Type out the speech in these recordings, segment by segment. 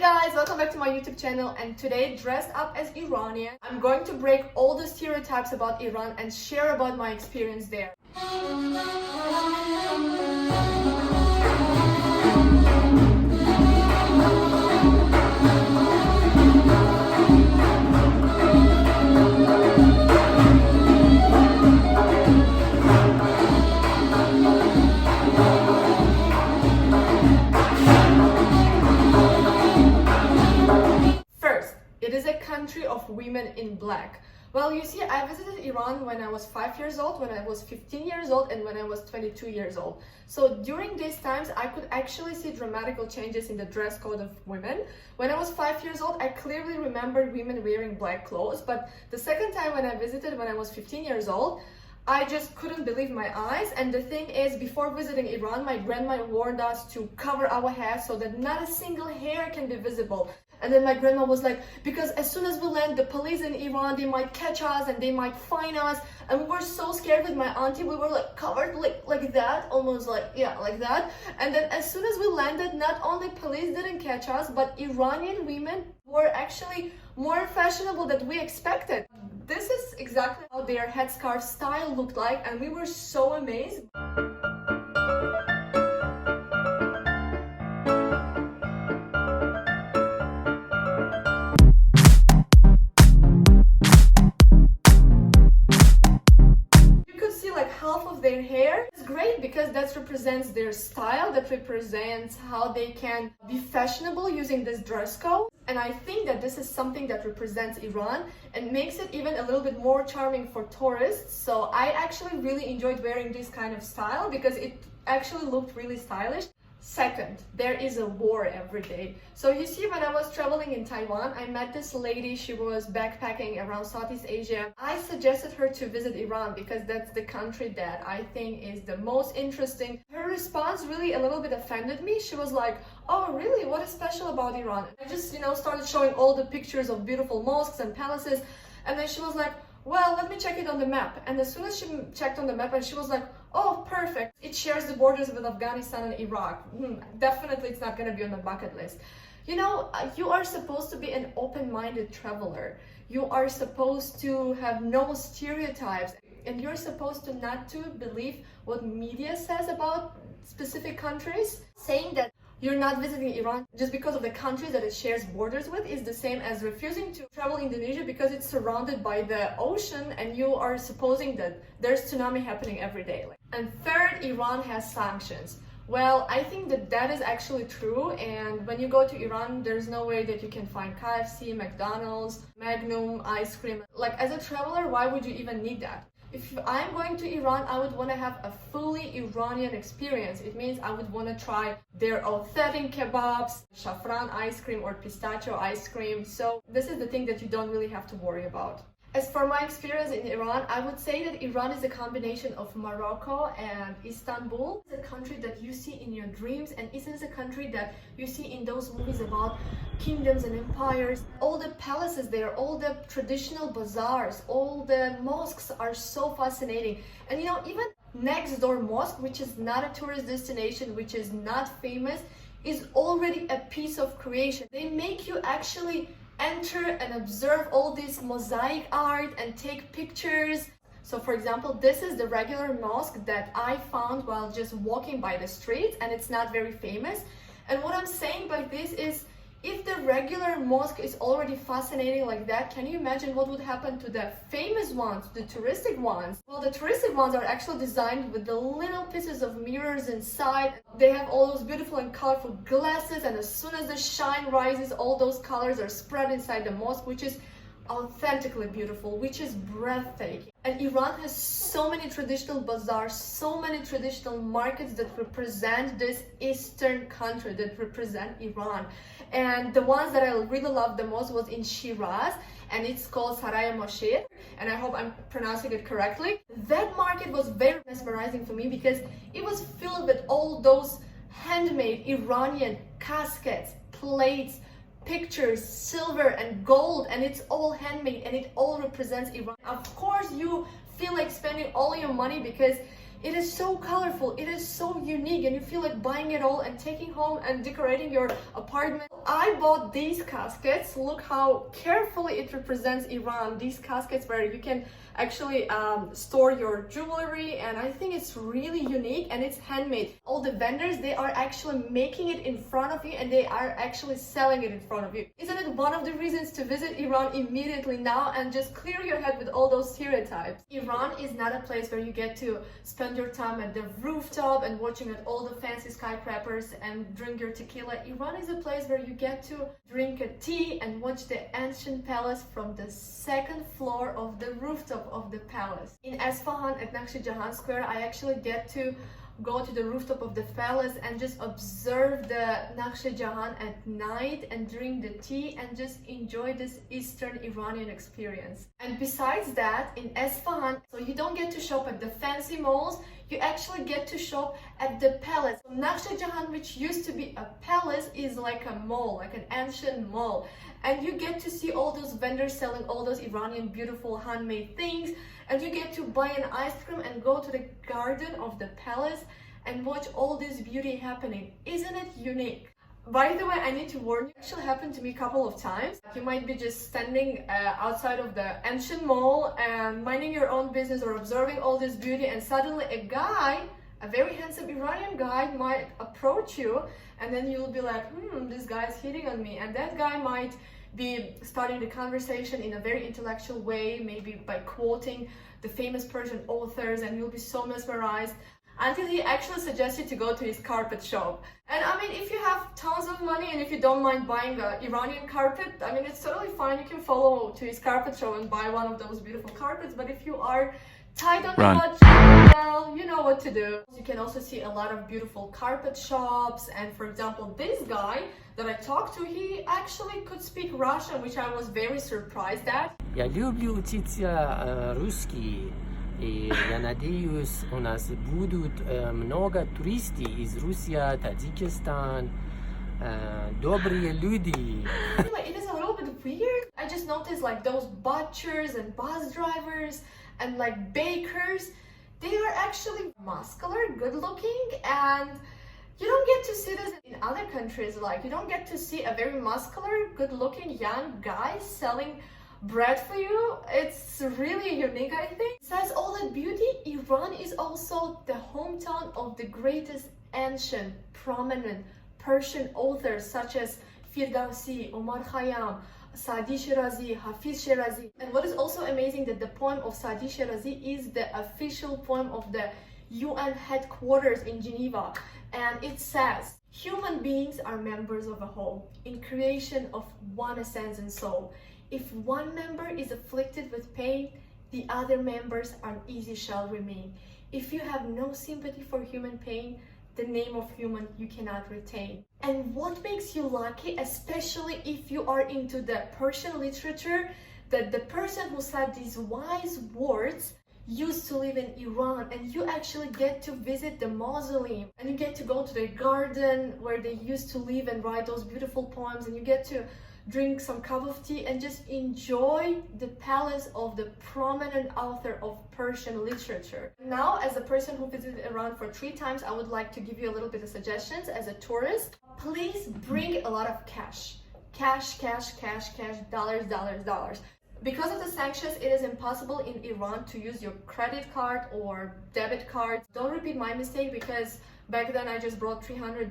guys, welcome back to my YouTube channel, and today, dressed up as Iranian, I'm going to break all the stereotypes about Iran and share about my experience there. It is a country of women in black. Well, you see, I visited Iran when I was 5 years old, when I was 15 years old, and when I was 22 years old. So during these times, I could actually see dramatical changes in the dress code of women. When I was 5 years old, I clearly remembered women wearing black clothes, but the second time when I visited when I was 15 years old, I just couldn't believe my eyes. And the thing is, before visiting Iran, my grandma warned us to cover our hair so that not a single hair can be visible. And then my grandma was like, because as soon as we land, the police in Iran, they might catch us and they might fine us. And we were so scared with my auntie, we were like covered like that, almost like, yeah, like that. And then as soon as we landed, not only police didn't catch us, but Iranian women were actually more fashionable than we expected. This is exactly how their headscarf style looked like, and we were so amazed. Half of their hair is great because that represents their style, that represents how they can be fashionable using this dress code. And I think that this is something that represents Iran and makes it even a little bit more charming for tourists. So I actually really enjoyed wearing this kind of style because it actually looked really stylish. Second, there is a war every day. So you see, when I was traveling in Taiwan, I met this lady. She was backpacking around Southeast Asia. I suggested her to visit Iran because that's the country that I think is the most interesting. Her response really a little bit offended me. She was like, oh really, what is special about Iran? I just, started showing all the pictures of beautiful mosques and palaces, and then she was like, well, let me check it on the map. And as soon as she checked on the map, and she was like, oh, perfect. It shares the borders with Afghanistan and Iraq. Definitely it's not going to be on the bucket list. You are supposed to be an open-minded traveler. You are supposed to have no stereotypes. And you're supposed to not to believe what media says about specific countries. Saying that you're not visiting Iran just because of the countries that it shares borders with is the same as refusing to travel Indonesia because it's surrounded by the ocean and you are supposing that there's tsunami happening every day. And third, Iran has sanctions. Well, I think that is actually true, and when you go to Iran, there's no way that you can find KFC, McDonald's, Magnum, ice cream. Like, as a traveler, why would you even need that? If I'm going to Iran, I would want to have a fully Iranian experience. It means I would want to try their authentic kebabs, saffron ice cream or pistachio ice cream. So this is the thing that you don't really have to worry about. As for my experience in Iran, I would say that Iran is a combination of Morocco and Istanbul. It's a country that you see in your dreams, and it is a country that you see in those movies about kingdoms and empires. All the palaces there, all the traditional bazaars, all the mosques are so fascinating. And even next door mosque, which is not a tourist destination, which is not famous, is already a piece of creation. They make you actually enter and observe all this mosaic art and take pictures. So for example, this is the regular mosque that I found while just walking by the streets, and it's not very famous. And what I'm saying by this is, if the regular mosque is already fascinating like that, can you imagine what would happen to the famous ones, the touristic ones? Well, the touristic ones are actually designed with the little pieces of mirrors inside. They have all those beautiful and colorful glasses, and as soon as the shine rises, all those colors are spread inside the mosque, which is authentically beautiful, which is breathtaking. And Iran has so many traditional bazaars, so many traditional markets that represent this eastern country, that represent Iran. And the ones that I really loved the most was in Shiraz, and it's called Saraye Moshir, and I hope I'm pronouncing it correctly. That market was very mesmerizing for me because it was filled with all those handmade Iranian caskets, plates, pictures, silver and gold, and it's all handmade and it all represents Iran. Of course, you feel like spending all your money because It is so colorful, it is so unique, and you feel like buying it all and taking home and decorating your apartment. I bought these caskets. Look how carefully it represents Iran. These caskets where you can actually store your jewelry, and I think it's really unique and it's handmade. All the vendors, they are actually making it in front of you and they are actually selling it in front of you. Isn't it one of the reasons to visit Iran immediately now and just clear your head with all those stereotypes? Iran is not a place where you get to spend your time at the rooftop and watching at all the fancy skyscrapers and drink your tequila. Iran is a place where you get to drink a tea and watch the ancient palace from the second floor of the rooftop of the palace. In Esfahan at Naqsh-e Jahan Square, I actually get to go to the rooftop of the palace and just observe the Naqsh-e Jahan at night and drink the tea and just enjoy this Eastern Iranian experience. And besides that, in Esfahan, so you don't get to shop at the fancy malls, you actually get to shop at the palace. So Naqsh-e Jahan, which used to be a palace, is like a mall, like an ancient mall. And you get to see all those vendors selling all those Iranian beautiful handmade things, and you get to buy an ice cream and go to the garden of the palace and watch all this beauty happening. Isn't it unique? By the way, I need to warn you, it actually happened to me a couple of times. You might be just standing outside of the ancient mall and minding your own business or observing all this beauty, and suddenly a guy, a very handsome Iranian guy, might approach you, and then you'll be like, this guy is hitting on me, and that guy might be starting the conversation in a very intellectual way, maybe by quoting the famous Persian authors, and you'll be so mesmerized until he actually suggests you to go to his carpet shop. And I mean, if you have tons of money and if you don't mind buying an Iranian carpet, I mean, it's totally fine. You can follow to his carpet shop and buy one of those beautiful carpets. But if you are tight on the budget, well, you know what to do. You can also see a lot of beautiful carpet shops. And for example, this guy that I talked to, he actually could speak Russian, which I was very surprised at. Я люблю учиться русский. И я надеюсь, у нас будут много туристов из России, Таджикистан, добрые люди. It is a little bit weird. I just noticed like those butchers and bus drivers and like bakers, they are actually muscular, good looking, and you don't get to see this in other countries. Like, you don't get to see a very muscular, good looking young guy selling bread for you. It's really unique, I think. Besides all that beauty, Iran is also the hometown of the greatest ancient, prominent Persian authors such as Firdausi, Omar Khayyam, Saadi Sherozi, Hafiz Sherozi. And what is also amazing that the poem of Saadi Sherozi is the official poem of the UN headquarters in Geneva. And it says, human beings are members of a whole, in creation of one essence and soul. If one member is afflicted with pain, the other members uneasy shall remain. If you have no sympathy for human pain, the name of human you cannot retain. And what makes you lucky, especially if you are into the Persian literature, that the person who said these wise words used to live in Iran, and you actually get to visit the mausoleum, and you get to go to the garden where they used to live and write those beautiful poems, and you get to drink some cup of tea and just enjoy the palace of the prominent author of Persian literature. Now, as a person who visited Iran for 3 times, I would like to give you a little bit of suggestions. As a tourist, please bring a lot of cash. Cash, dollars. Because of the sanctions, it is impossible in Iran to use your credit card or debit card. Don't repeat my mistake, because back then I just brought $300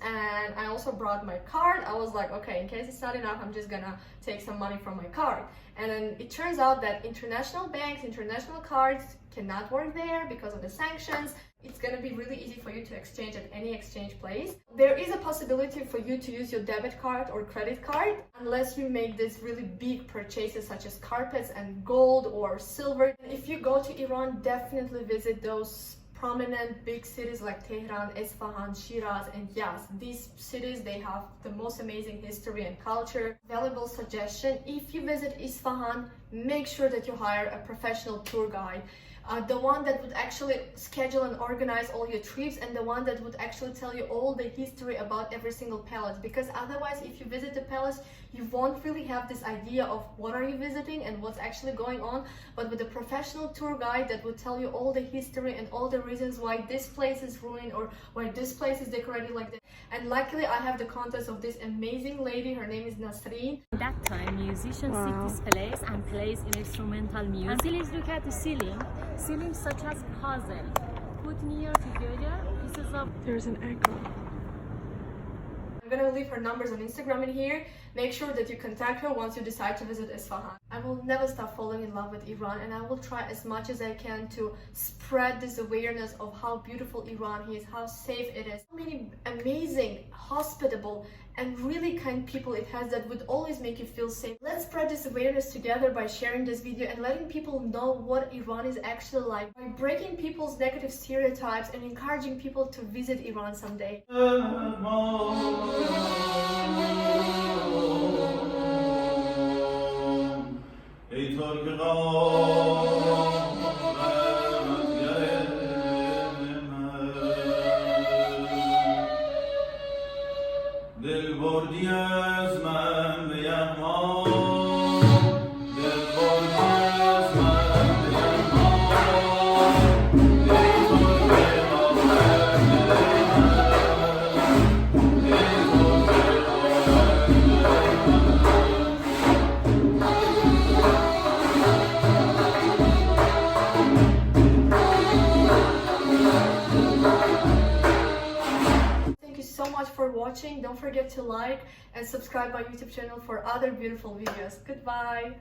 and I also brought my card. I was like, okay, in case it's not enough, I'm just gonna take some money from my card. And then it turns out that international banks, international cards cannot work there because of the sanctions. It's gonna be really easy for you to exchange at any exchange place. There is a possibility for you to use your debit card or credit card unless you make these really big purchases such as carpets and gold or silver. If you go to Iran, definitely visit those prominent big cities like Tehran, Esfahan, Shiraz, and yes, these cities, they have the most amazing history and culture. Valuable suggestion: if you visit Isfahan, make sure that you hire a professional tour guide. the one that would actually schedule and organize all your trips, and the one that would actually tell you all the history about every single palace. Because otherwise, if you visit the palace, you won't really have this idea of what are you visiting and what's actually going on. But with a professional tour guide that would tell you all the history and all the reasons why this place is ruined or why this place is decorated like this. And luckily I have the contacts of this amazing lady. Her name is Nasrin. At that time, musicians sit this place and plays instrumental music. And please look at the ceiling. Ceilings such as puzzle, put near together pieces of... There's an echo. I'm gonna leave her numbers on Instagram in here. Make sure that you contact her once you decide to visit Esfahan. I will never stop falling in love with Iran, and I will try as much as I can to spread this awareness of how beautiful Iran is, how safe it is, how many amazing, hospitable, and really kind people it has that would always make you feel safe. Let's spread this awareness together by sharing this video and letting people know what Iran is actually like, by breaking people's negative stereotypes and encouraging people to visit Iran someday. For watching. Don't forget to like and subscribe my YouTube channel for other beautiful videos. Goodbye.